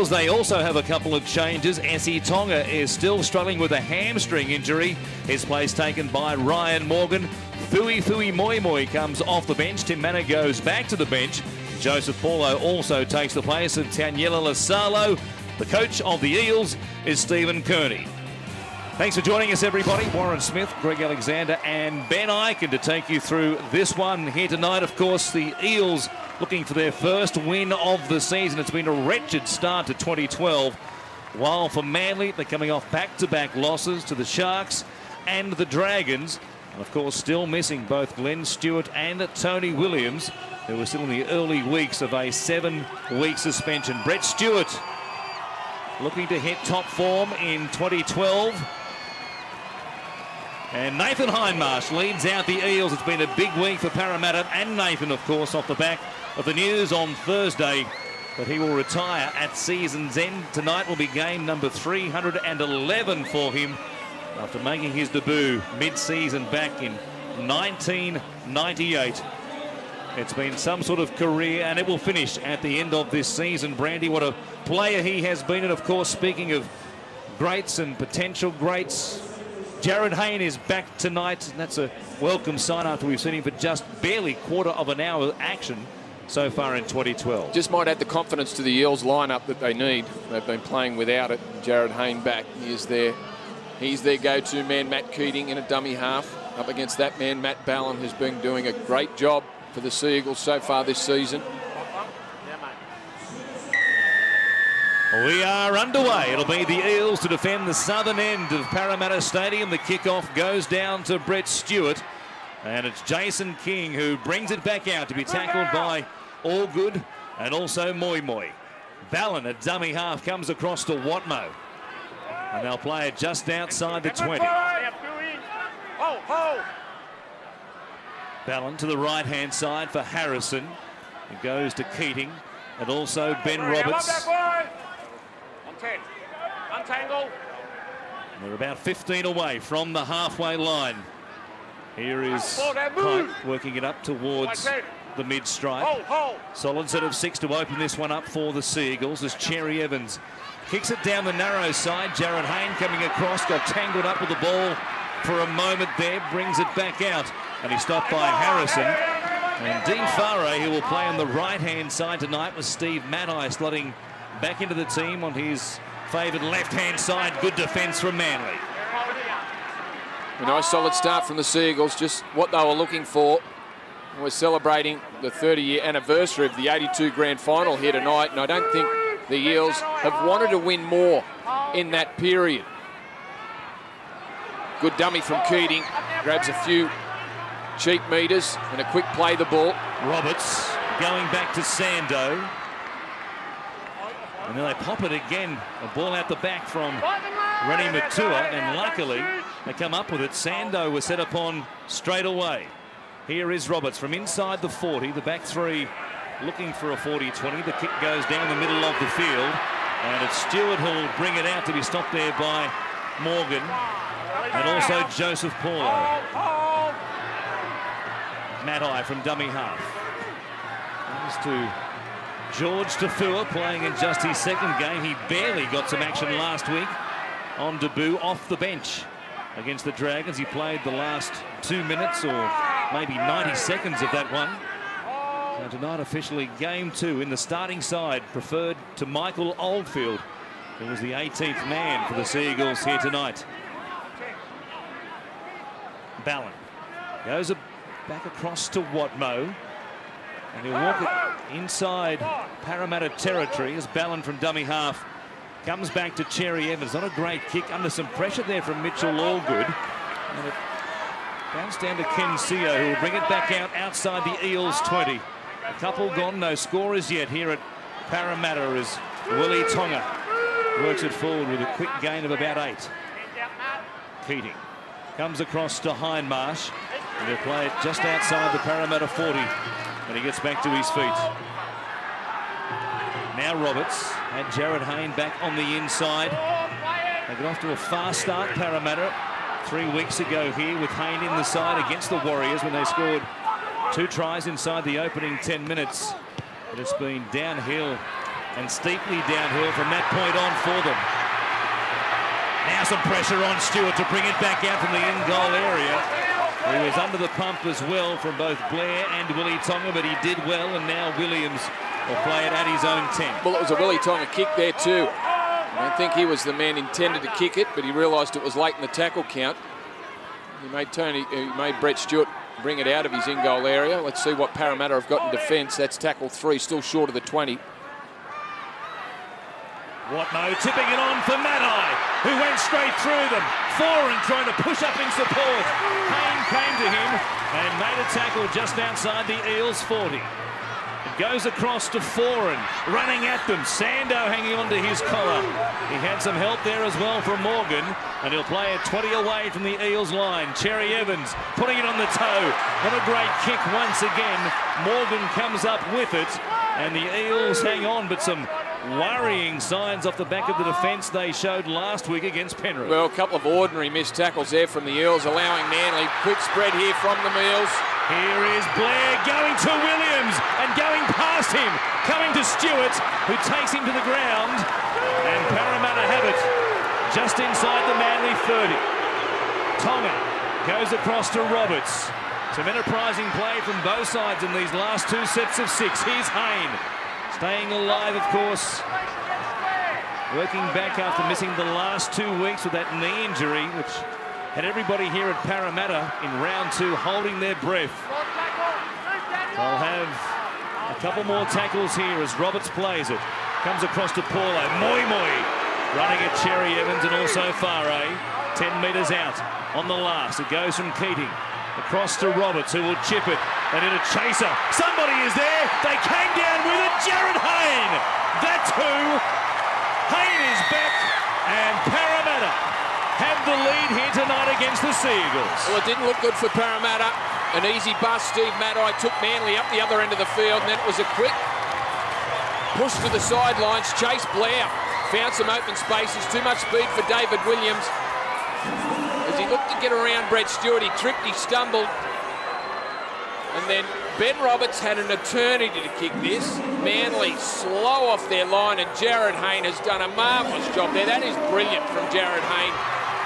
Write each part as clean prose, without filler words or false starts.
Eels, they also have a couple of changes. Essie Tonga is still struggling with a hamstring injury. His place taken by Ryan Morgan. Fui Moi Moi comes off the bench. Tim Manor goes back to the bench. Joseph Paulo also takes the place of Taniela Lasalo. The coach of the Eels is Stephen Kearney. Thanks for joining us, everybody. Warren Smith, Greg Alexander and Ben Eichen to take you through this one here tonight. Of course, the Eels looking for their first win of the season. It's been a wretched start to 2012. While for Manly, they're coming off back-to-back losses to the Sharks and the Dragons. And of course, still missing both Glenn Stewart and Tony Williams, who were still in the early weeks of a 7-week suspension. Brett Stewart looking to hit top form in 2012. And Nathan Hindmarsh leads out the Eels. It's been a big week for Parramatta and Nathan, of course, off the back of the news on Thursday that he will retire at season's end. Tonight will be game number 311 for him after making his debut mid-season back in 1998. It's been some sort of career, and it will finish at the end of this season. Brandy, what a player he has been. And of course, speaking of greats and potential greats, Jared Hayne is back tonight. And that's a welcome sign after we've seen him for just barely quarter of an hour action so far in 2012. Just might add the confidence to the Eels lineup that they need. They've been playing without it. Jared Hayne back. He's their go-to man, Matt Keating, in a dummy half. Up against that man, Matt Ballin, who's been doing a great job for the Sea Eagles so far this season. We are underway. It'll be the Eels to defend the southern end of Parramatta Stadium. The kickoff goes down to Brett Stewart. And it's Jason King who brings it back out to be tackled by Allgood and also Moi Moi. Ballin, a dummy half, comes across to Watmo. And they'll play it just outside the 20. Ballin to the right-hand side for Harrison. It goes to Keating and also Ben Roberts. Untangle. They're about 15 away from the halfway line. Here is Pike working it up towards the mid-stripe. Solid set of 6 to open this one up for the Sea Eagles as Cherry Evans kicks it down the narrow side. Jared Hayne coming across, got tangled up with the ball for a moment there, brings it back out, and he's stopped by Harrison. And Dean Farah, who will play on the right-hand side tonight, with Steve Matai slotting back into the team on his favoured left-hand side. Good defence from Manly. A nice solid start from the Sea Eagles, just what they were looking for. We're celebrating the 30-year anniversary of the 82 grand final here tonight, and I don't think the Eels have wanted to win more in that period. Good dummy from Keating, grabs a few cheap metres and a quick play the ball. Roberts going back to Sando. And then they pop it again. A ball out the back from Rennie Matua, and luckily they come up with it. Sando was set upon straight away. Here is Roberts from inside the 40. The back three looking for a 40-20. The kick goes down the middle of the field. And it's Stewart who'll bring it out to be stopped there by Morgan. And also Joseph Paulo. Matai from dummy half. Comes to George Tafua, playing in just his second game. He barely got some action last week on debut off the bench against the Dragons. He played the last 2 minutes or maybe 90 seconds of that one. And tonight officially game 2 in the starting side, preferred to Michael Oldfield, who was the 18th man for the Sea Eagles here tonight. Ballin goes back across to Watmo. And he'll walk it inside Parramatta territory as Ballin from dummy half comes back to Cherry Evans. Not a great kick, under some pressure there from Mitchell Allgood. And it bounced down to Ken Seo, who will bring it back out outside the Eels 20. A couple gone, no scorers yet here at Parramatta as Willie Tonga works it forward with a quick gain of about 8. Keating comes across to Hindmarsh, and he'll play it just outside the Parramatta 40. And he gets back to his feet. Now Roberts had Jared Hayne back on the inside. They got off to a fast start, Parramatta, 3 weeks ago here with Hayne in the side against the Warriors when they scored 2 tries inside the opening 10 minutes. But it's been downhill and steeply downhill from that point on for them. Now some pressure on Stewart to bring it back out from the in-goal area. He was under the pump as well from both Blair and Willie Tonga, but he did well, and now Williams will play it at his own 10. Well, it was a Willie Tonga kick there too. I don't think he was the man intended to kick it, but he realised it was late in the tackle count. He made Brett Stewart bring it out of his in-goal area. Let's see what Parramatta have got in defence. That's tackle 3, still short of the 20. Watmo tipping it on for Matai, who went straight through them. Foran trying to push up in support. Hayne came to him and made a tackle just outside the Eels 40. It goes across to Foran, running at them. Sando hanging onto his collar. He had some help there as well from Morgan, and he'll play it 20 away from the Eels line. Cherry Evans putting it on the toe. What a great kick once again. Morgan comes up with it, and the Eels hang on, but some worrying signs off the back of the defence they showed last week against Penrith. Well, a couple of ordinary missed tackles there from the Eels, allowing Manly. Quick spread here from the Eels. Here is Blair going to Williams and going past him, coming to Stewart, who takes him to the ground, and Parramatta have it just inside the Manly 30. Tonga goes across to Roberts. Some enterprising play from both sides in these last 2 sets of 6. Here's Hayne. Staying alive, of course, working back after missing the last 2 weeks with that knee injury, which had everybody here at Parramatta in round 2 holding their breath. They'll have a couple more tackles here as Roberts plays it. Comes across to Paulo. Moi running at Cherry Evans and also Farah. 10 metres out on the last. It goes from Keating across to Roberts, who will chip it, and in a chaser. Somebody is there. They came down with it. Jared Hayne. That's who. Hayne is back, and Parramatta have the lead here tonight against the Seagulls. Well, it didn't look good for Parramatta. An easy bust. Steve Matai took Manly up the other end of the field, and then it was a quick push to the sidelines. Chase Blair found some open spaces. Too much speed for David Williams. As he looked to get around Brett Stewart, he tripped, he stumbled. And then Ben Roberts had an eternity to kick this. Manly slow off their line, and Jared Hayne has done a marvellous job there. That is brilliant from Jared Hayne.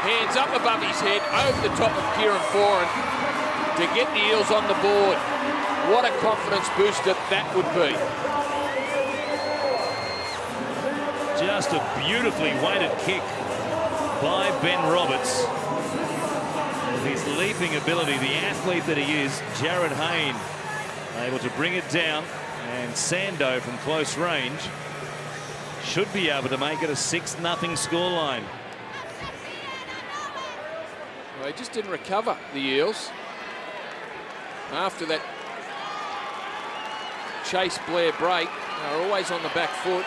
Hands up above his head, over the top of Kieran Foran to get the Eels on the board. What a confidence booster that would be. Just a beautifully weighted kick by Ben Roberts. With his leaping ability, the athlete that he is, Jared Hayne able to bring it down, and Sando from close range should be able to make it a 6-0 scoreline. Well, they just didn't recover, the Eels, after that Chase Blair break. They're always on the back foot.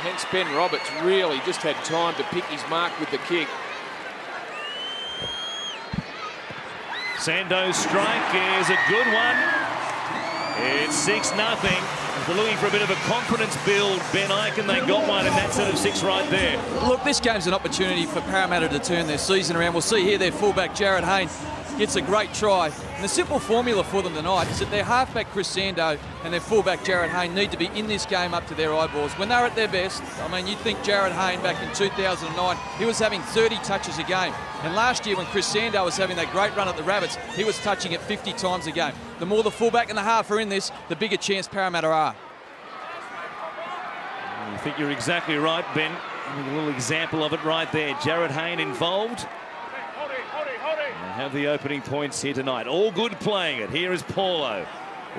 Hence Ben Roberts really just had time to pick his mark with the kick. Sando's strike is a good one. It's 6-0. If they're looking for a bit of a confidence build, Ben Ikin, they got one in that set of 6 right there. Look, this game's an opportunity for Parramatta to turn their season around. We'll see here their fullback, Jared Hayne, gets a great try. And the simple formula for them tonight is that their halfback, Chris Sando, and their fullback, Jared Hayne, need to be in this game up to their eyeballs. When they're at their best, I mean, you'd think Jared Hayne back in 2009, he was having 30 touches a game. And last year when Chris Sando was having that great run at the Rabbits, he was touching it 50 times a game. The more the fullback and the half are in this, the bigger chance Parramatta are. I think you're exactly right, Ben. A little example of it right there. Jared Hayne involved. They have the opening points here tonight. All good playing it. Here is Paulo.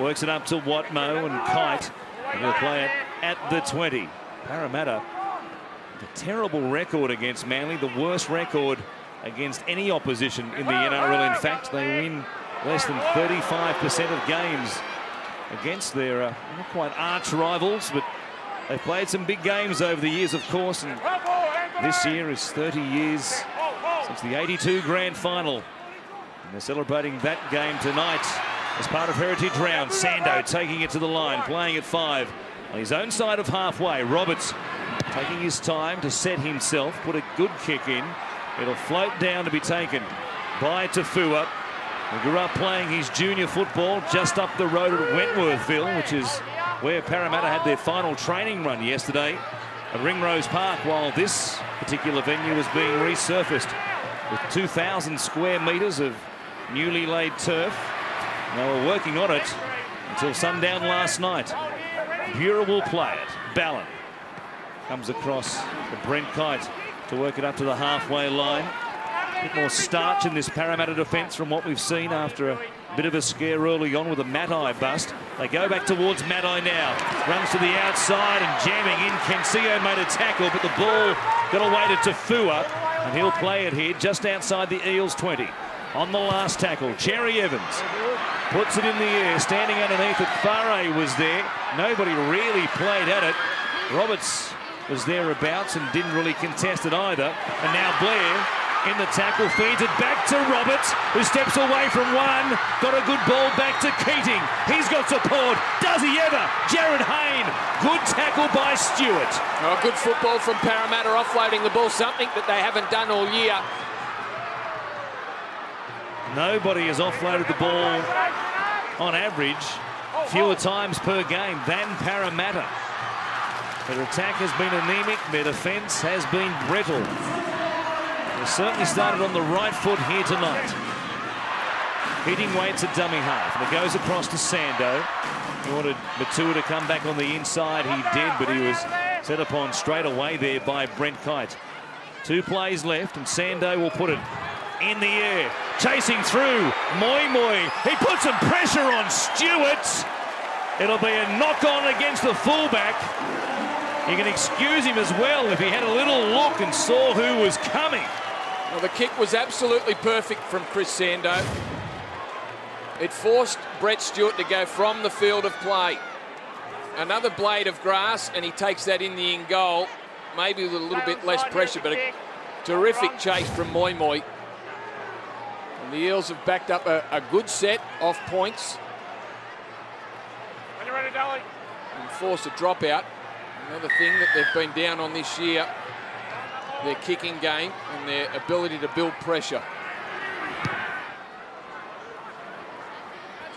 Works it up to Watmo and Kite. And he'll play it at the 20. Parramatta, the terrible record against Manly, the worst record against any opposition in the NRL. In fact, they win less than 35% of games against their not quite arch rivals, but they've played some big games over the years, of course, and this year is 30 years since the 82 grand final. And they're celebrating that game tonight as part of Heritage Round. Sando taking it to the line, playing at 5 on his own side of halfway. Roberts taking his time to set himself, put a good kick in. It'll float down to be taken by Tafua, who grew up playing his junior football just up the road at Wentworthville, which is where Parramatta had their final training run yesterday at Ringrose Park, while this particular venue is being resurfaced with 2,000 square metres of newly laid turf. They were working on it until sundown last night. Bura will play it. Ballon comes across to Brent Kite to work it up to the halfway line. A bit more starch in this Parramatta defence from what we've seen after a bit of a scare early on with a Matai bust. They go back towards Matai now. Runs to the outside and jamming in. Kencio made a tackle, but the ball got away to Tafua, and he'll play it here just outside the Eels 20. On the last tackle, Cherry Evans puts it in the air, standing underneath it. Farre was there. Nobody really played at it. Roberts was thereabouts and didn't really contest it either. And now Blair in the tackle, feeds it back to Roberts, who steps away from one. Got a good ball back to Keating. He's got support. Does he ever? Jared Hayne. Good tackle by Stewart. Oh, good football from Parramatta, offloading the ball, something that they haven't done all year. Nobody has offloaded the ball on average fewer times per game than Parramatta. Their attack has been anemic, their defence has been brittle. They certainly started on the right foot here tonight. Keating waits at dummy half, and it goes across to Sando. He wanted Matua to come back on the inside, he did, but he was set upon straight away there by Brent Kite. 2 plays left, and Sando will put it in the air, chasing through Moi. He puts some pressure on Stewart. It'll be a knock-on against the fullback. You can excuse him as well if he had a little look and saw who was coming. Well, the kick was absolutely perfect from Chris Sando. It forced Brett Stewart to go from the field of play. Another blade of grass, and he takes that in the in goal. Maybe with a little bit less pressure, but a terrific chase from Moi. And the Eels have backed up a good set off points. When you're ready, Dolly. And forced a dropout. Another thing that they've been down on this year, their kicking game and their ability to build pressure.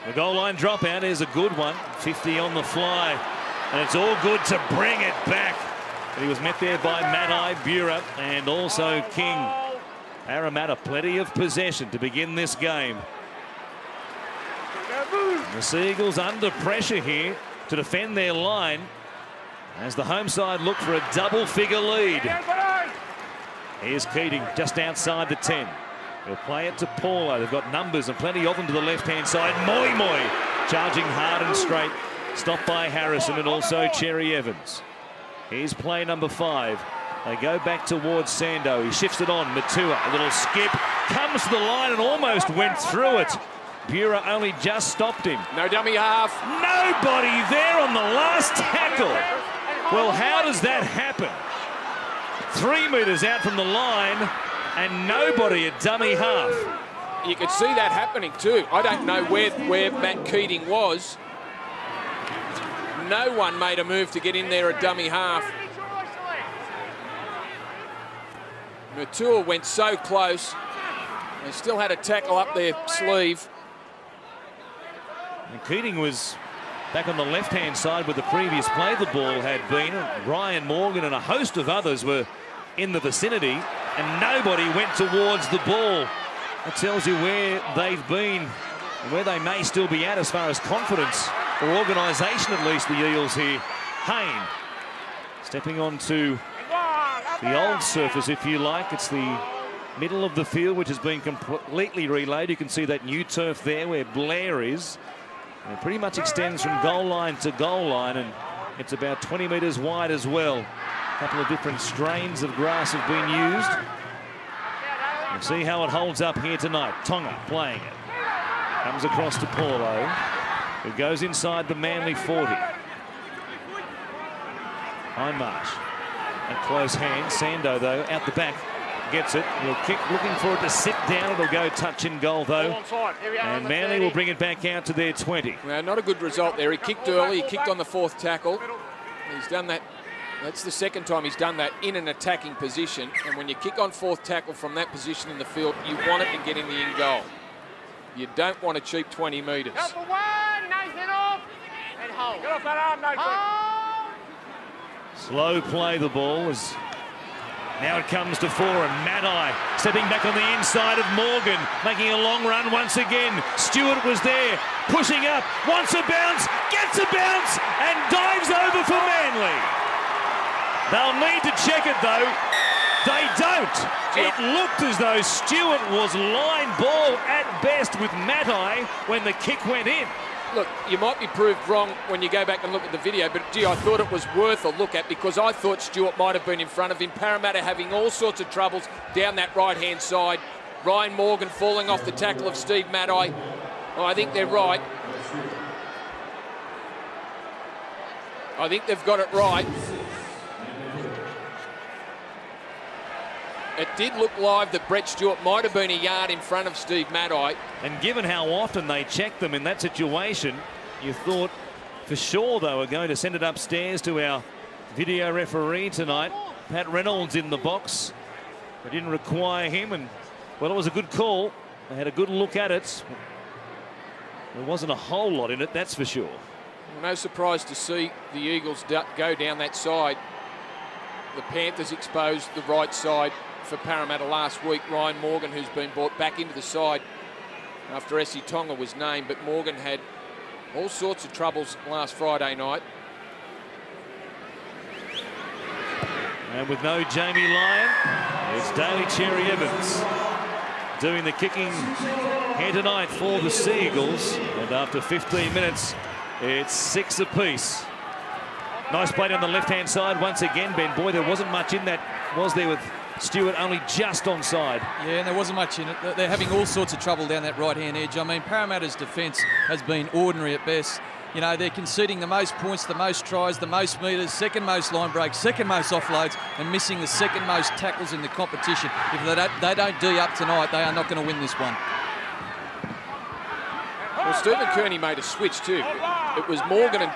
The goal line dropout is a good one. 50 on the fly. And it's all good to bring it back. But he was met there by Matai, Bura, and also King. Parramatta, plenty of possession to begin this game. The Seagulls under pressure here to defend their line as the home side look for a double-figure lead. Here's Keating just outside the 10. He'll play it to Paulo. They've got numbers and plenty of them to the left-hand side. Moi charging hard and straight. Stopped by Harrison and also Cherry Evans. Here's play number 5. They go back towards Sando. He shifts it on. Matua, a little skip. Comes to the line and almost went through it. Bura only just stopped him. No dummy half. Nobody there on the last tackle. Well, how does that happen? 3 metres out from the line and nobody at dummy half. You could see that happening too. I don't know where Matt Keating was. No one made a move to get in there at dummy half. Matua went so close. They still had a tackle up their sleeve. And Keating was back on the left-hand side where the previous play the ball had been. Ryan Morgan and a host of others were in the vicinity, and nobody went towards the ball. That tells you where they've been and where they may still be at as far as confidence or organisation, at least, the Eels here. Hayne stepping onto the old surface, if you like. It's the middle of the field, which has been completely relayed. You can see that new turf there where Blair is. And it pretty much extends from goal line to goal line, and it's about 20 metres wide as well. A couple of different strains of grass have been used. We'll see how it holds up here tonight. Tonga playing it. Comes across to Paulo, who goes inside the Manly 40. Hindmarsh. A close hand. Sando, though, out the back. Gets it. He'll kick, looking for it to sit down. It'll go touch and goal, though. And Manly will bring it back out to their 20. Well, not a good result there. He kicked early. He kicked on the 4th tackle. He's done that. That's the 2nd time he's done that in an attacking position. And when you kick on 4th tackle from that position in the field, you want it to get in the in goal. You don't want a cheap 20 metres. Number 1, Nathan off, and hold. Slow play the ball as now it comes to four, and Maddie stepping back on the inside of Morgan, making a long run once again. Stewart was there, pushing up, wants a bounce, gets a bounce, and dives over for Manly. They'll need to check it though. They don't. It looked as though Stewart was line ball at best with Maddie when the kick went in. Look, you might be proved wrong when you go back and look at the video, but gee, I thought it was worth a look at because I thought Stewart might have been in front of him. Parramatta having all sorts of troubles down that right-hand side. Ryan Morgan falling off the tackle of Steve Maddie. Oh, I think they're right. I think they've got it right. It did look live that Brett Stewart might have been a yard in front of Steve Maddie. And given how often they check them in that situation, you thought for sure they were going to send it upstairs to our video referee tonight. Pat Reynolds in the box. They didn't require him, and well, it was a good call. They had a good look at it. There wasn't a whole lot in it, that's for sure. No surprise to see the Eagles go down that side. The Panthers exposed the right side for Parramatta last week. Ryan Morgan, who's been brought back into the side after Essie Tonga was named, but Morgan had all sorts of troubles last Friday night. And with no Jamie Lyon, it's Daly Cherry Evans doing the kicking here tonight for the Sea Eagles. And after 15 minutes, it's 6 apiece. Nice play on the left-hand side once again, Ben. Boy, there wasn't much in that, was there, with Stewart only just onside. Yeah, and there wasn't much in it. They're having all sorts of trouble down that right-hand edge. I mean, Parramatta's defence has been ordinary at best. You know, they're conceding the most points, the most tries, the most metres, second most line breaks, second most offloads, and missing the second most tackles in the competition. If they don't D up tonight, they are not going to win this one. Well, Stephen Kearney made a switch too. It was Morgan and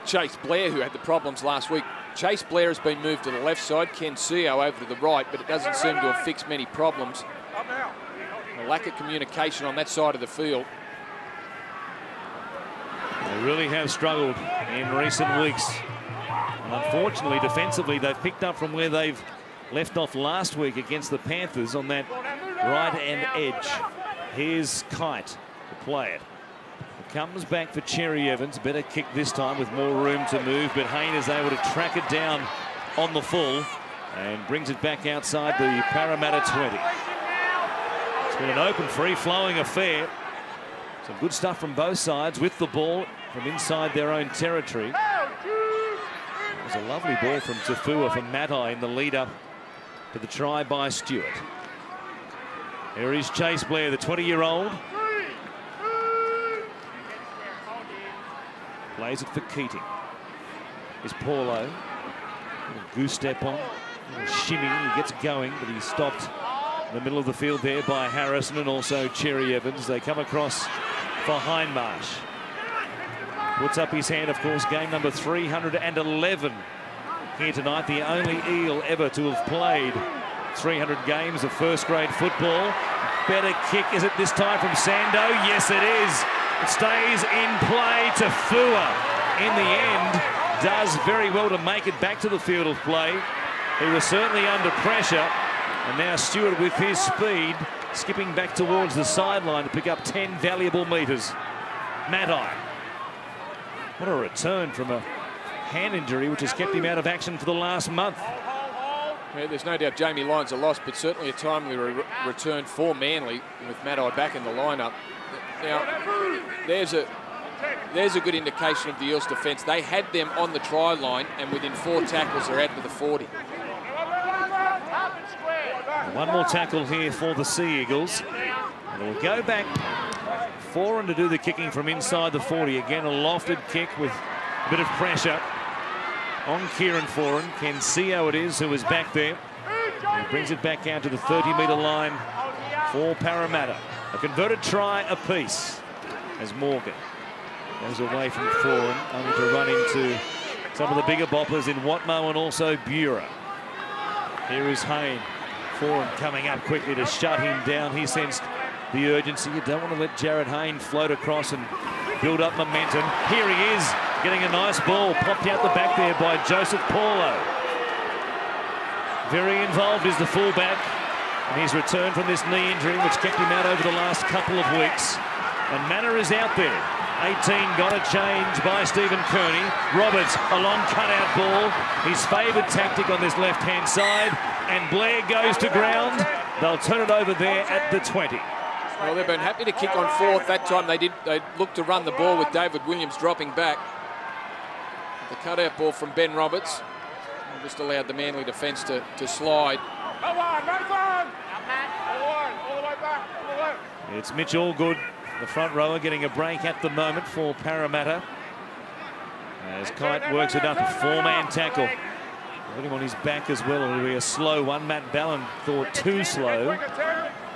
Chase Blair who had the problems last week. Chase Blair has been moved to the left side, Ken Seo over to the right, but it doesn't seem to have fixed many problems. A lack of communication on that side of the field. They really have struggled in recent weeks. And unfortunately, defensively, they've picked up from where they've left off last week against the Panthers on that right-hand edge. Here's Kite to play it. Comes back for Cherry Evans. Better kick this time with more room to move, but Hayne is able to track it down on the full and brings it back outside the Parramatta 20. It's been an open, free-flowing affair. Some good stuff from both sides with the ball from inside their own territory. It was a lovely ball from Tafua for Matai in the lead-up to the try by Stewart. Here is Chase Blair, the 20-year-old. Plays it for Keating. Is Paulo. Goose step on. Shimmy, he gets going, but he's stopped in the middle of the field there by Harrison and also Cherry Evans. They come across for Hindmarsh. Puts up his hand, of course, game number 311 here tonight. The only Eel ever to have played 300 games of first-grade football. Better kick, is it this time from Sando? Yes, it is. It stays in play. Tafua, in the end, does very well to make it back to the field of play. He was certainly under pressure. And now Stewart, with his speed, skipping back towards the sideline to pick up 10 valuable metres. Matai. What a return from a hand injury, which has kept him out of action for the last month. Yeah, there's no doubt Jamie Lyon's a loss, but certainly a timely return for Manly with Matai back in the lineup. Now, there's a good indication of the Eels' defence. They had them on the try line, and within 4 tackles, they're out to the 40. One more tackle here for the Sea Eagles. And it will go back Foran to do the kicking from inside the 40. Again, a lofted kick with a bit of pressure on Kieran Foran. Ken Seo it is who is back there. He brings it back out to the 30-metre line for Parramatta. A converted try apiece as Morgan goes away from Foran, only to run into some of the bigger boppers in Watmo and also Bura. Here is Hayne. Foran coming up quickly to shut him down. He sensed the urgency. You don't want to let Jared Hayne float across and build up momentum. Here he is, getting a nice ball popped out the back there by Joseph Paulo. Very involved is the fullback, and he's returned from this knee injury which kept him out over the last couple of weeks. And Manor is out there. 18 got a change by Stephen Kearney. Roberts, a long cutout ball. His favoured tactic on this left-hand side. And Blair goes to ground. They'll turn it over there at the 20. Well, they've been happy to kick on fourth. That time they looked to run the ball with David Williams dropping back. The cutout ball from Ben Roberts just allowed the Manly defence to slide. It's Mitch Allgood, the front rower, getting a break at the moment for Parramatta. As Kite works it up, a four-man tackle. Put him on his back as well. It'll be a slow one. Matt Ballin thought too slow.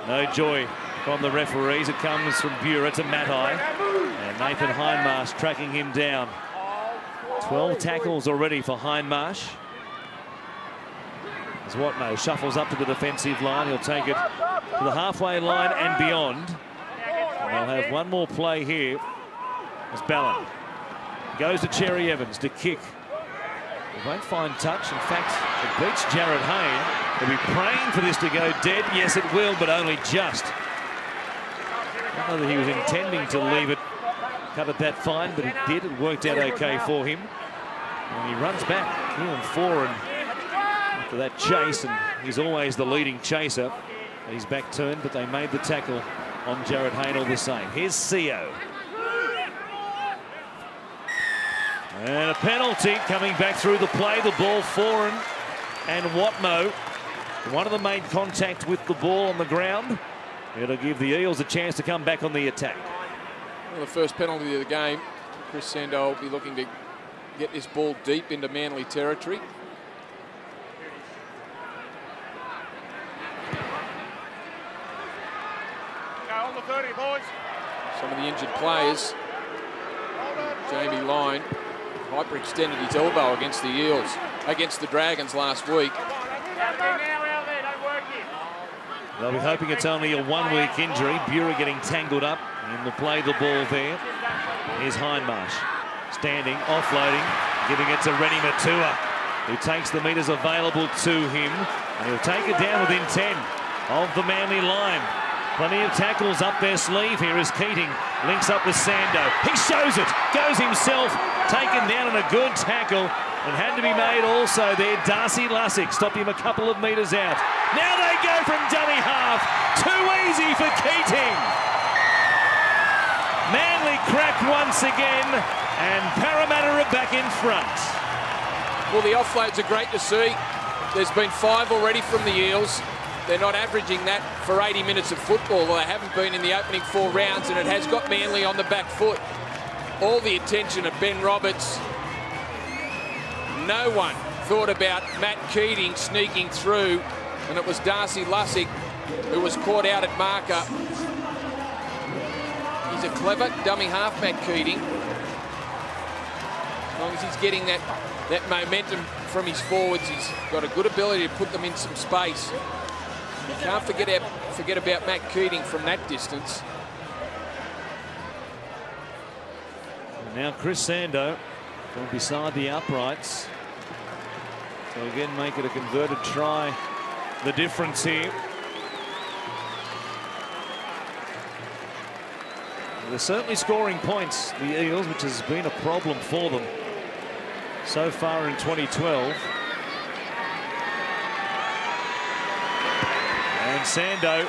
No joy from the referees. It comes from Bura to Matai. And Nathan Hindmarsh tracking him down. 12 tackles already for Hindmarsh. As Watmough shuffles up to the defensive line. He'll take it to the halfway line and beyond. And they'll have one more play here as Ballin goes to Cherry Evans to kick. It won't find touch. In fact, it beats Jared Hayne. They'll be praying for this to go dead. Yes, it will, but only just. I don't know that he was intending to leave it, cut it that fine, but he did. It worked out okay for him. And he runs back, 2-4, and after that chase, and he's always the leading chaser. He's back turned, but they made the tackle on Jared Hayne all the same. Here's Seo. And a penalty coming back through the play. The ball foreign, and Watmough, one of them made contact with the ball on the ground. It'll give the Eels a chance to come back on the attack. Well, the first penalty of the game. Chris Sandow will be looking to get this ball deep into Manly territory. On the 30, boys. Some of the injured players. Jamie Lyne hyperextended his elbow against the Eels, against the Dragons last week. They'll be hoping it's only a one-week injury. Bura getting tangled up and will play the ball there. Here's Hindmarsh standing, offloading, giving it to Rennie Matua, who takes the metres available to him, and he'll take it down within 10 of the Manly line. Plenty of tackles up their sleeve here as Keating links up with Sando. He shows it, goes himself, taken down in a good tackle, and had to be made also there. Darcy Lussick stopped him a couple of metres out. Now they go from dummy half. Too easy for Keating. Manly crack once again, and Parramatta are back in front. Well, the offloads are great to see. There's been 5 already from the Eels. They're not averaging that for 80 minutes of football. They haven't been in the opening 4 rounds, and it has got Manly on the back foot. All the attention of Ben Roberts. No one thought about Matt Keating sneaking through, and it was Darcy Lussick who was caught out at marker. He's a clever dummy half, Matt Keating. As long as he's getting that momentum from his forwards, he's got a good ability to put them in some space. You can't forget about Matt Keating from that distance. And now Chris Sando from beside the uprights. So again, make it a converted try. The difference here. They're certainly scoring points, the Eels, which has been a problem for them so far in 2012. And Sando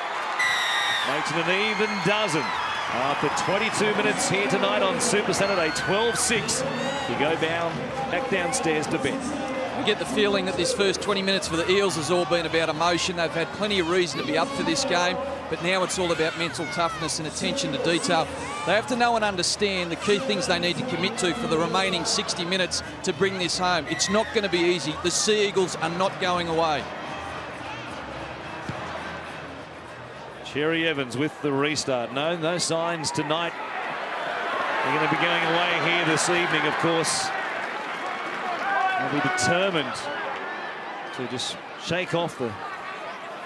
makes it an even dozen after 22 minutes here tonight on Super Saturday. 12-6 to go back downstairs to bed. I get the feeling that this first 20 minutes for the Eels has all been about emotion. They've had plenty of reason to be up for this game, but now it's all about mental toughness and attention to detail. They have to know and understand the key things they need to commit to for the remaining 60 minutes to bring this home. It's not going to be easy. The Sea Eagles are not going away. Cherry Evans with the restart. No signs tonight. They're going to be going away here this evening, of course. They'll be determined to just shake off the...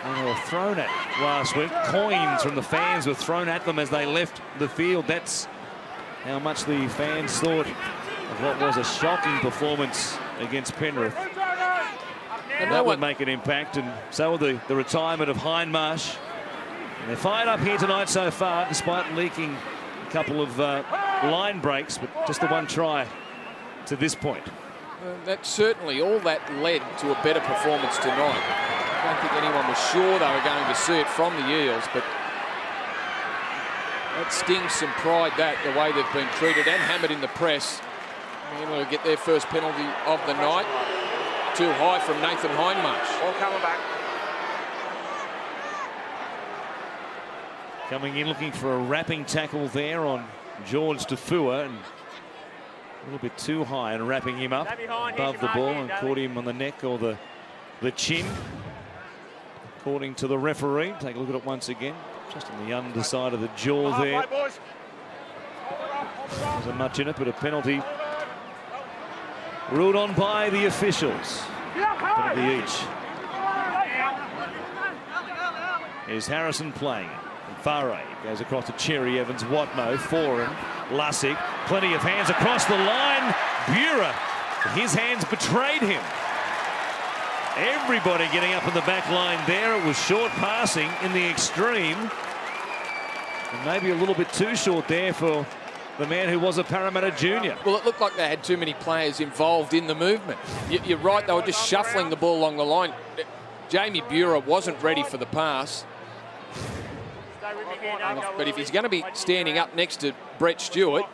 They were thrown at last week. Coins from the fans were thrown at them as they left the field. That's how much the fans thought of what was a shocking performance against Penrith. And that would make an impact, and so will the retirement of Hindmarsh. And they're fired up here tonight so far, despite leaking a couple of line breaks, but just the one try to this point. That certainly, all that led to a better performance tonight. I don't think anyone was sure they were going to see it from the Eels, but that stings some pride, that the way they've been treated and hammered in the press. Able to get their first penalty of the night. Too high from Nathan Hindmarsh. All coming back. Coming in looking for a wrapping tackle there on George Tafua, and a little bit too high and wrapping him up above the ball and caught him on the neck or the chin. According to the referee, take a look at it once again, just on the underside of the jaw there. Wasn't much in it, but a penalty ruled on by the officials. Penalty each. Here's Harrison playing it. Farre goes across to Cherry Evans, Watmo, Foran, Lussick, plenty of hands across the line. Bura, his hands betrayed him. Everybody getting up in the back line there. It was short passing in the extreme. And maybe a little bit too short there for the man who was a Parramatta junior. Well, it looked like they had too many players involved in the movement. You're right, they were just shuffling the ball along the line. Jamie Bura wasn't ready for the pass. But if he's going to be standing up next to Brett Stewart,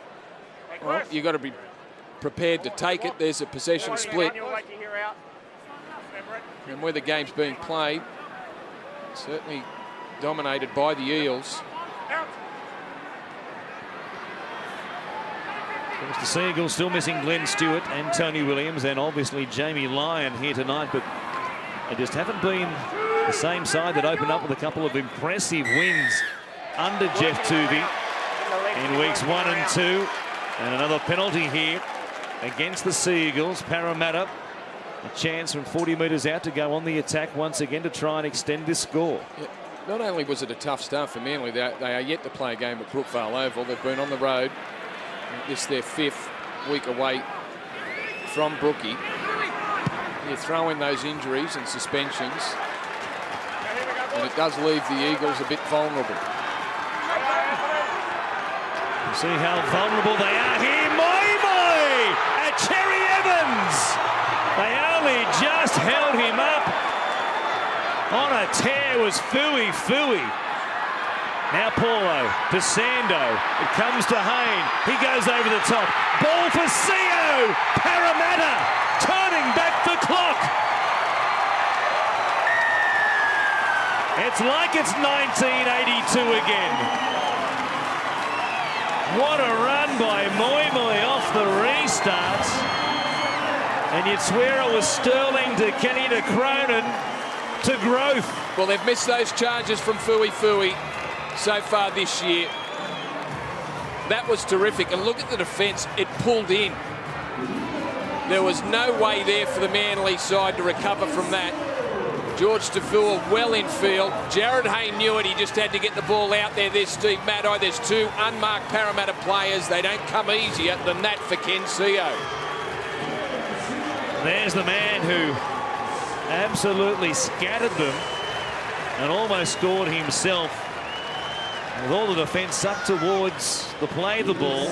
well, you've got to be prepared to take it. There's a possession split. And where the game's being played, certainly dominated by the Eels. The Seagulls still missing Glenn Stewart and Tony Williams, and obviously Jamie Lyon here tonight, but they just haven't been the same side that opened up with a couple of impressive wins under Jeff Tuvey in weeks 1 and 2. And another penalty here against the Seagulls. Parramatta, a chance from 40 metres out to go on the attack once again to try and extend this score. Yeah, not only was it a tough start for Manly, they are yet to play a game at Brookvale Oval. They've been on the road. This is their 5th week away from Brookie. You throw in those injuries and suspensions, and it does leave the Eagles a bit vulnerable. You see how vulnerable they are here. Moi at Cherry Evans. They only just held him up. On a tear was Fui. Now Paulo to Sando. It comes to Hayne. He goes over the top. Ball for Seo. Parramatta turning back the clock. It's like it's 1982 again. What a run by Moi off the restart. And you'd swear it was Sterling to Kenny to Cronin to Growth. Well, they've missed those charges from Fui so far this year. That was terrific. And look at the defence. It pulled in. There was no way there for the Manly side to recover from that. George Tafua well in field. Jared Hayne knew it. He just had to get the ball out there. There's Steve Maddai. There's 2 unmarked Parramatta players. They don't come easier than that for Ken Seo. There's the man who absolutely scattered them and almost scored himself. With all the defence sucked towards the play of the ball,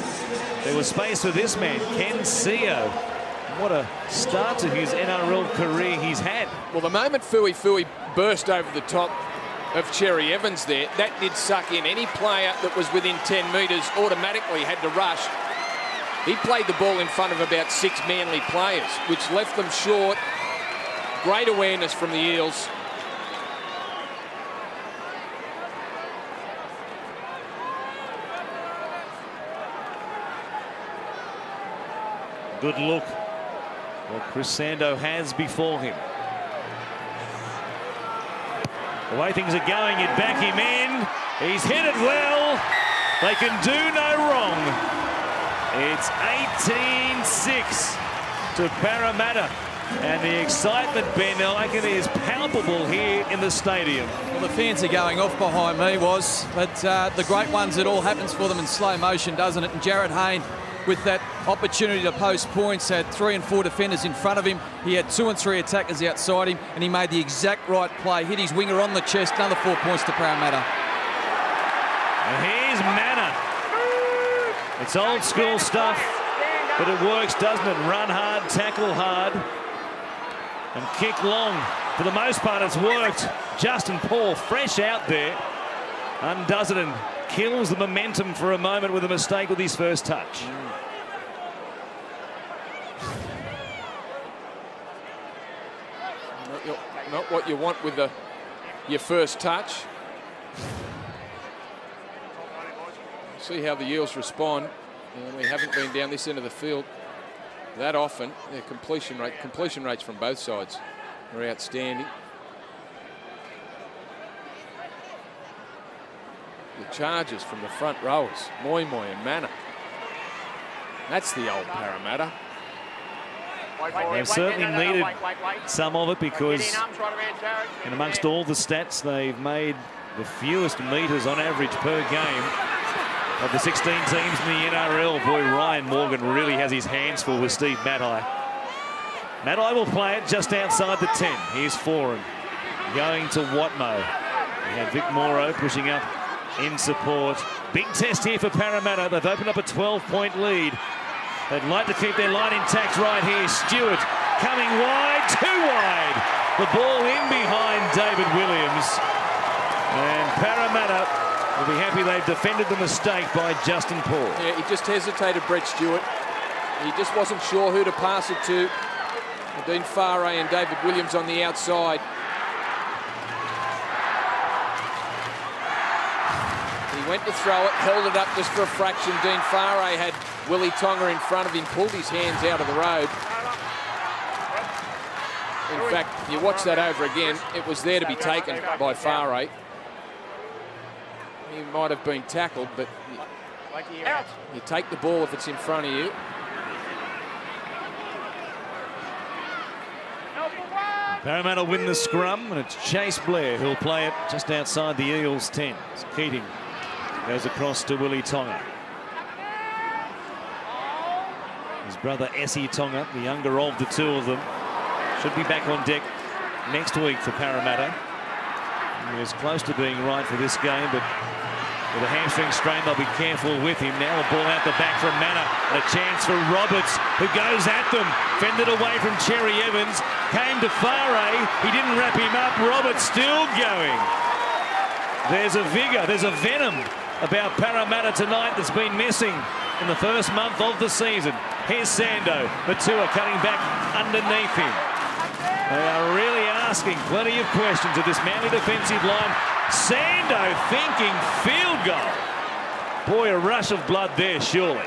there was space for this man, Ken Seo. What a start to his NRL career he's had. Well, the moment Fui burst over the top of Cherry Evans there, that did suck in. Any player that was within 10 metres automatically had to rush. He played the ball in front of about 6 Manly players, which left them short. Great awareness from the Eels. Good look. What Chris Sando has before him. The way things are going, you'd back him in. He's hit it well. They can do no wrong. It's 18-6 to Parramatta. And the excitement, Ben, I reckon, is palpable here in the stadium. Well, the fans are going off behind me, but the great ones, it all happens for them in slow motion, doesn't it? And Jared Hayne, with that opportunity to post points, had 3 and 4 defenders in front of him. He had 2 and 3 attackers outside him, and he made the exact right play. Hit his winger on the chest, another 4 points to Parramatta. And here's Manna. It's old school stuff, but it works, doesn't it? Run hard, tackle hard, and kick long. For the most part, it's worked. Justin Paul, fresh out there, undoes it and kills the momentum for a moment with a mistake with his first touch. Not what you want with your first touch. See how the Eels respond. And we haven't been down this end of the field that often. Their completion rates from both sides are outstanding. The charges from the front rowers, Moi and Manna. That's the old Parramatta. They've certainly needed some of it, because in amongst all the stats, they've made the fewest metres on average per game of the 16 teams in the NRL. Boy, Ryan Morgan really has his hands full with Steve Matai. Matai will play it just outside the 10. Here's Foran going to Watmo. We had Vic Morrow pushing up in support. Big test here for Parramatta. They've opened up a 12-point lead. They'd like to keep their line intact right here. Stewart coming wide, too wide. The ball in behind David Williams. And Parramatta will be happy they've defended the mistake by Justin Paul. Yeah, he just hesitated, Brett Stewart. He just wasn't sure who to pass it to. Dean Farray and David Williams on the outside. He went to throw it, held it up just for a fraction. Dean Farray had Willie Tonga in front of him, pulled his hands out of the road. In fact, you watch that over again, it was there to be taken by Farray. He might have been tackled, but you take the ball if it's in front of you. Parramatta win the scrum, and it's Chase Blair who'll play it just outside the Eels' 10. As Keating goes across to Willie Tonga. His brother Essie Tonga, the younger of the two of them, should be back on deck next week for Parramatta. He was close to being right for this game, but with a hamstring strain, they'll be careful with him. Now a ball out the back from Manna, and a chance for Roberts, who goes at them. Fended away from Cherry Evans, came to Farray. He didn't wrap him up. Roberts still going. There's a vigour, there's a venom about Parramatta tonight that's been missing in the first month of the season. Here's Sando, Matua cutting back underneath him. They are really asking plenty of questions of this Manly defensive line. Sando thinking field goal. Boy, a rush of blood there, surely.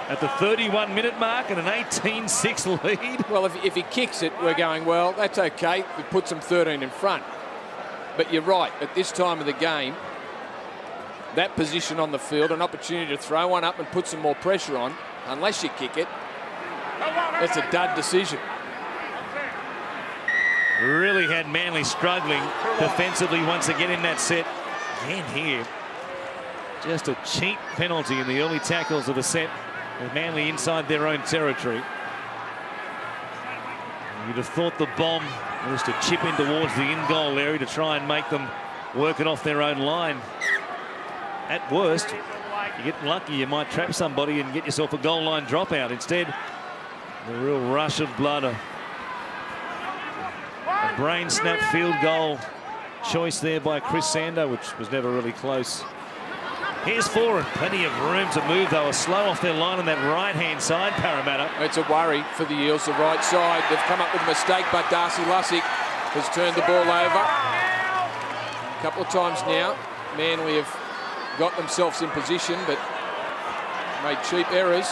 At the 31-minute mark and an 18-6 lead. Well, if he kicks it, we're going, well, that's okay. It puts them 13 in front. But you're right, at this time of the game, that position on the field, an opportunity to throw one up and put some more pressure on, unless you kick it, it's a dud decision. Really had Manly struggling defensively once again in that set. Again here, just a cheap penalty in the early tackles of the set, with Manly inside their own territory. You'd have thought the bomb was to chip in towards the in-goal area to try and make them work it off their own line. At worst, you get lucky, you might trap somebody and get yourself a goal line dropout. Instead, a real rush of blood. A brain snap field goal choice there by Chris Sando, which was never really close. Here's Foran, plenty of room to move. They were slow off their line on that right-hand side, Parramatta. It's a worry for the Eels, the right side. They've come up with a mistake, but Darcy Lussick has turned the ball over. A couple of times now, Manly have got themselves in position, but made cheap errors.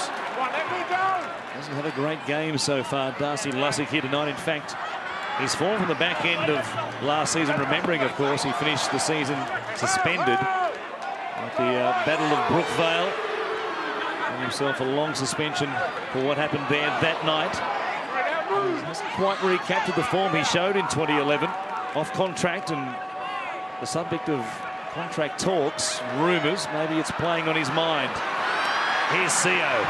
Hasn't had a great game so far, Darcy Lussick here tonight. In fact, he's formed from the back end of last season, remembering, of course, he finished the season suspended at the Battle of Brookvale. And himself a long suspension for what happened there that night. hasn't quite recaptured the form he showed in 2011. Off contract and the subject of contract talks, rumours, maybe it's playing on his mind. Here's Seo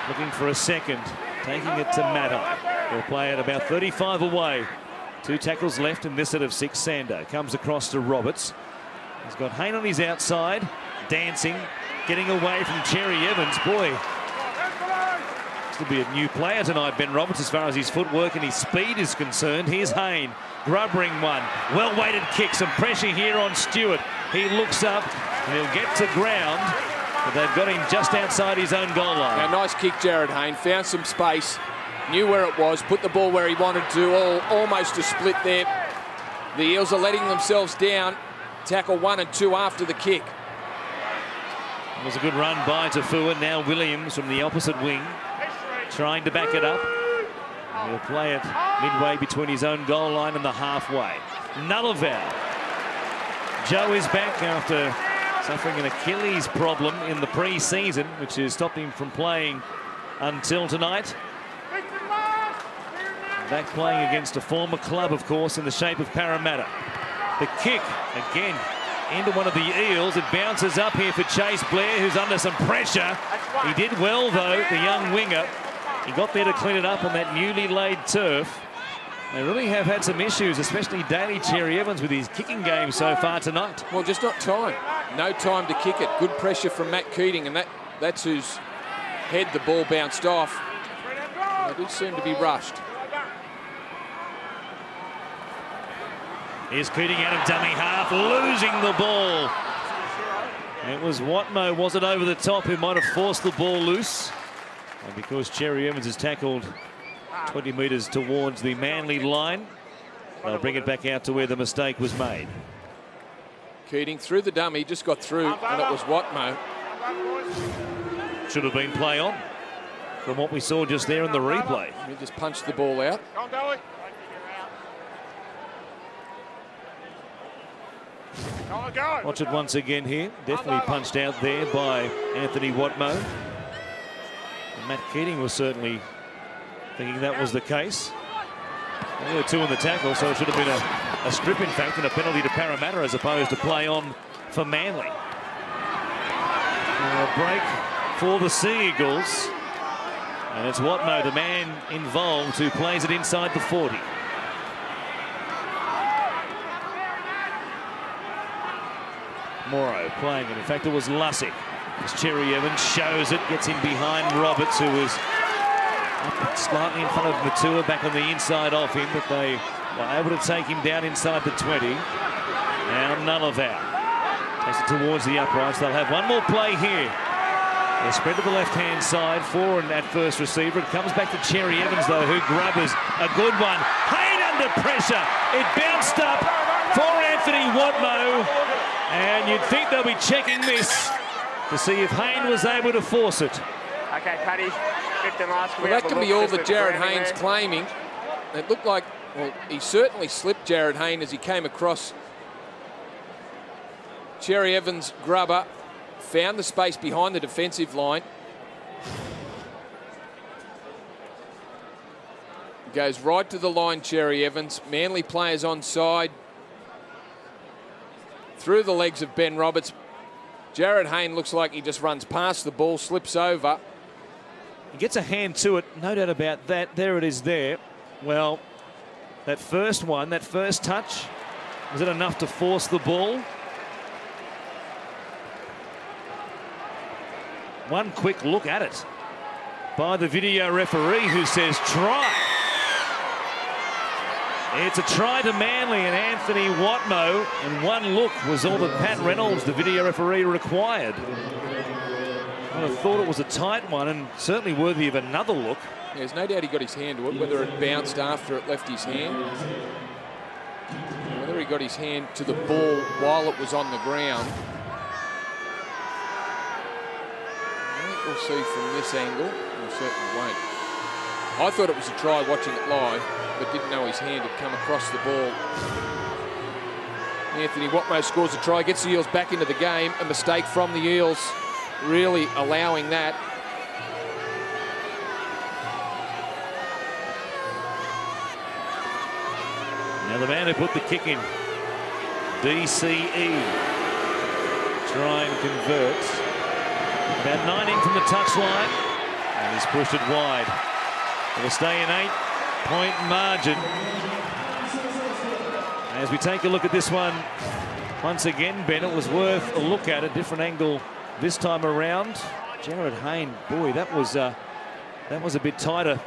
looking for a second, taking it to Matter. They'll play at about 35 away. 2 tackles left in this set of 6. Sando comes across to Roberts. He's got Hayne on his outside, dancing, getting away from Cherry Evans. Boy, this will be a new player tonight, Ben Roberts, as far as his footwork and his speed is concerned. Here's Hayne, grubbering one. Well-weighted kick, some pressure here on Stewart. He looks up and he'll get to ground, but they've got him just outside his own goal line. Now, nice kick, Jared Hayne. Found some space, knew where it was, put the ball where he wanted to, almost a split there. The Eels are letting themselves down. Tackle 1 and 2 after the kick. It was a good run by Tafua. Now Williams from the opposite wing, trying to back it up. He'll play it midway between his own goal line and the halfway. Nullival. Joe is back after suffering an Achilles problem in the pre-season, which has stopped him from playing until tonight. Back playing against a former club, of course, in the shape of Parramatta. The kick, again, into one of the Eels. It bounces up here for Chase Blair, who's under some pressure. He did well, though, the young winger. He got there to clean it up on that newly laid turf. They really have had some issues, especially Daly Cherry Evans with his kicking game so far tonight. Well, just not time. No time to kick it. Good pressure from Matt Keating, and that's whose head the ball bounced off. They did seem to be rushed. Here's Keating out of dummy half, losing the ball. It was Watmo, was it, over the top, who might have forced the ball loose. And because Cherry Evans is tackled 20 metres towards the Manly line, they'll bring it back out to where the mistake was made. Keating through the dummy, just got through, and it was Watmo. Should have been play on from what we saw just there in the replay. He just punched the ball out. Watch it once again here. Definitely punched out there by Anthony Watmo. And Matt Keating was certainly thinking that was the case. There were 2 in the tackle, so it should have been a strip, in fact, and a penalty to Parramatta as opposed to play on for Manly. A break for the Sea Eagles. And it's Watmo, the man involved, who plays it inside the 40. Morrow playing it. In fact, it was Lussick. As Cherry Evans shows it, gets in behind Roberts, who was up slightly in front of Matua, back on the inside of him, but they were able to take him down inside the 20. Now Nullival takes it towards the uprights. They'll have one more play here. They spread to the left-hand side, 4 and at first receiver. It comes back to Cherry Evans, though, who grubbers a good one. Hayne under pressure. It bounced up for Anthony Watmo. And you'd think they'll be checking this to see if Hayne was able to force it. Okay, Paddy. Well, that can be all that Jared Hayne's claiming. It looked like, well, he certainly slipped Jared Hayne as he came across Cherry Evans' grubber, found the space behind the defensive line. Goes right to the line, Cherry Evans. Manly players onside. Through the legs of Ben Roberts. Jared Hayne looks like he just runs past the ball, slips over. He gets a hand to it, no doubt about that. There it is there. Well, that first one, that first touch, was it enough to force the ball? One quick look at it by the video referee, who says try. It's a try to Manly and Anthony Watmo, and one look was all that Pat Reynolds, the video referee, required. I would have thought it was a tight one and certainly worthy of another look. Yeah, there's no doubt he got his hand to it, whether it bounced after it left his hand, whether he got his hand to the ball while it was on the ground. I think we'll see from this angle. We certainly won't. I thought it was a try watching it live, but didn't know his hand had come across the ball. Anthony Watmo scores a try, gets the Eels back into the game. A mistake from the Eels, really allowing that. Now the man who put the kick in, DCE, try and convert. About 9 in from the touchline, and he's pushed it wide. It'll stay an 8-point margin. As we take a look at this one, once again, Ben, it was worth a look at a different angle this time around. Jared Hayne, boy, that was a bit tighter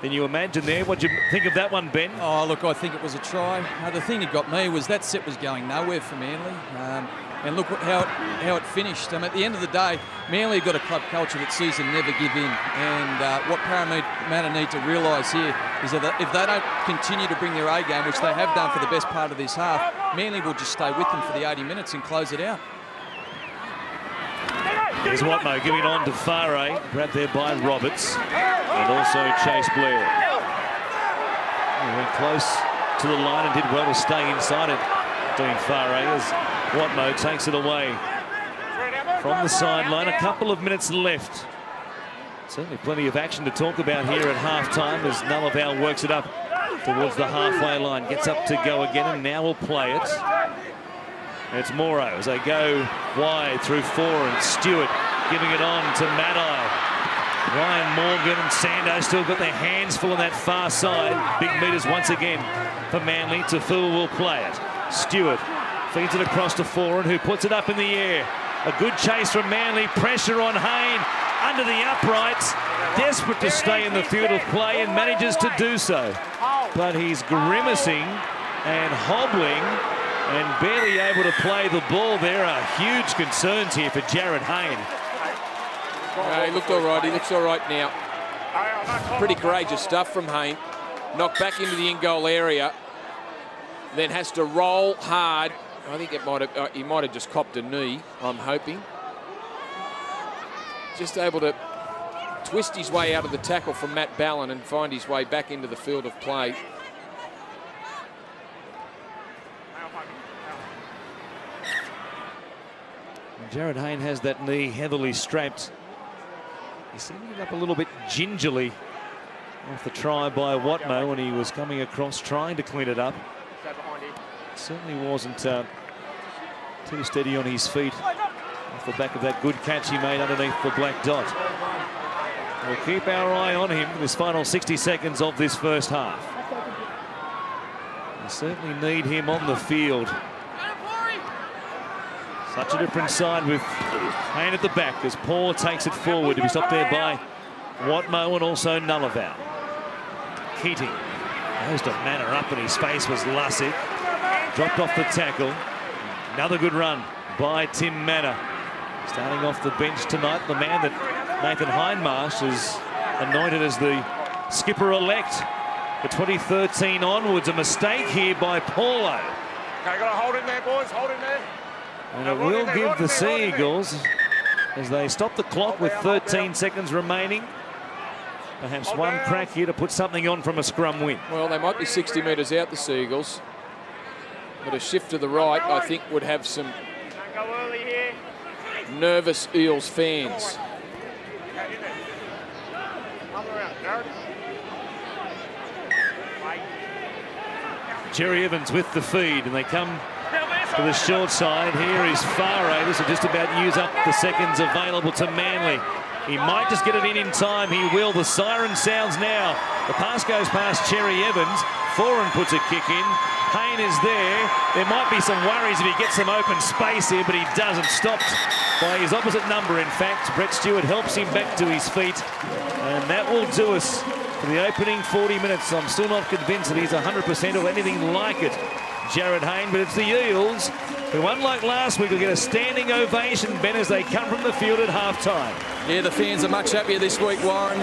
than you imagined there. What do you think of that one, Ben? Oh, look, I think it was a try. The thing that got me was that set was going nowhere for Manly. And look how it finished. At the end of the day, Manly have got a club culture that sees them never give in. And what Parramatta need to realise here is that if they don't continue to bring their A game, which they have done for the best part of this half, Manly will just stay with them for the 80 minutes and close it out. Here's Watmo giving on to Farah, grabbed there by Roberts, and also Chase Blair. He went close to the line and did well to stay inside it, doing Farah as Watmo takes it away from the sideline. A couple of minutes left. Certainly plenty of action to talk about here at halftime as Nullarbor works it up towards the halfway line, gets up to go again, and now will play it. It's Morrow as they go wide through 4, and Stewart giving it on to Maddai. Ryan Morgan and Sando still got their hands full on that far side. Big meters once again for Manly. Tafua will play it. Stewart feeds it across to Foran, who puts it up in the air. A good chase from Manly. Pressure on Hayne under the uprights. Desperate to stay in the field of play and manages to do so. But he's grimacing and hobbling and barely able to play the ball. There are huge concerns here for Jared Hayne. He looked all right. He looks all right now. Pretty courageous stuff from Hayne. Knocked back into the in-goal area. Then has to roll hard. I think he might have just copped a knee, I'm hoping. Just able to twist his way out of the tackle from Matt Ballin and find his way back into the field of play. Jared Hayne has that knee heavily strapped. He's setting it up a little bit gingerly off the try by Watmo when he was coming across trying to clean it up. Certainly wasn't too steady on his feet off the back of that good catch he made underneath the black dot. We'll keep our eye on him for this final 60 seconds of this first half. We certainly need him on the field. Such a different side with Hayne at the back as Paul takes it forward to be stopped there by Watmo and also Nullarbor. Keating goes to Manor up, and his face was Lussick. Dropped off the tackle. Another good run by Tim Manor. Starting off the bench tonight, the man that Nathan Hindmarsh has anointed as the skipper-elect for 2013 onwards. A mistake here by Paulo. Okay, got to hold in there, boys. Hold in there. And it will give the Sea Eagles, as they stop the clock with 13 seconds remaining, perhaps one crack here to put something on from a scrum win. Well, they might be 60 metres out, the Sea Eagles. But a shift to the right, I think, would have some nervous Eels fans. Jerry Evans with the feed, and they come to the short side. Here is Farah. This will just about use up the seconds available to Manly. He might just get it in time. He will. The siren sounds now. The pass goes past Cherry Evans. Foran puts a kick in. Hayne is there. There might be some worries if he gets some open space here, but he doesn't. Stopped by his opposite number, in fact. Brett Stewart helps him back to his feet. And that will do us for the opening 40 minutes. I'm still not convinced that he's 100% or anything like it, Jared Hayne, but it's the Eels who, unlike last week, will get a standing ovation, Ben, as they come from the field at half-time. Yeah, the fans are much happier this week, Warren.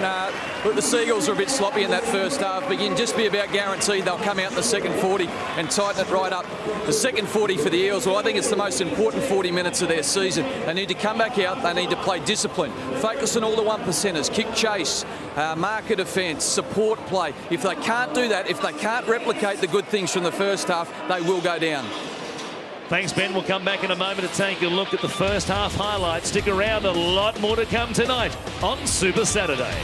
Look, the Seagulls are a bit sloppy in that first half, but you can just be about guaranteed they'll come out in the second 40 and tighten it right up. The second 40 for the Eels, well, I think it's the most important 40 minutes of their season. They need to come back out, they need to play discipline, focus on all the one-percenters, kick chase, marker defence, support play. If they can't do that, if they can't replicate the good things from the first half, they will go down. Thanks, Ben. We'll come back in a moment to take a look at the first half highlights. Stick around, a lot more to come tonight on Super Saturday.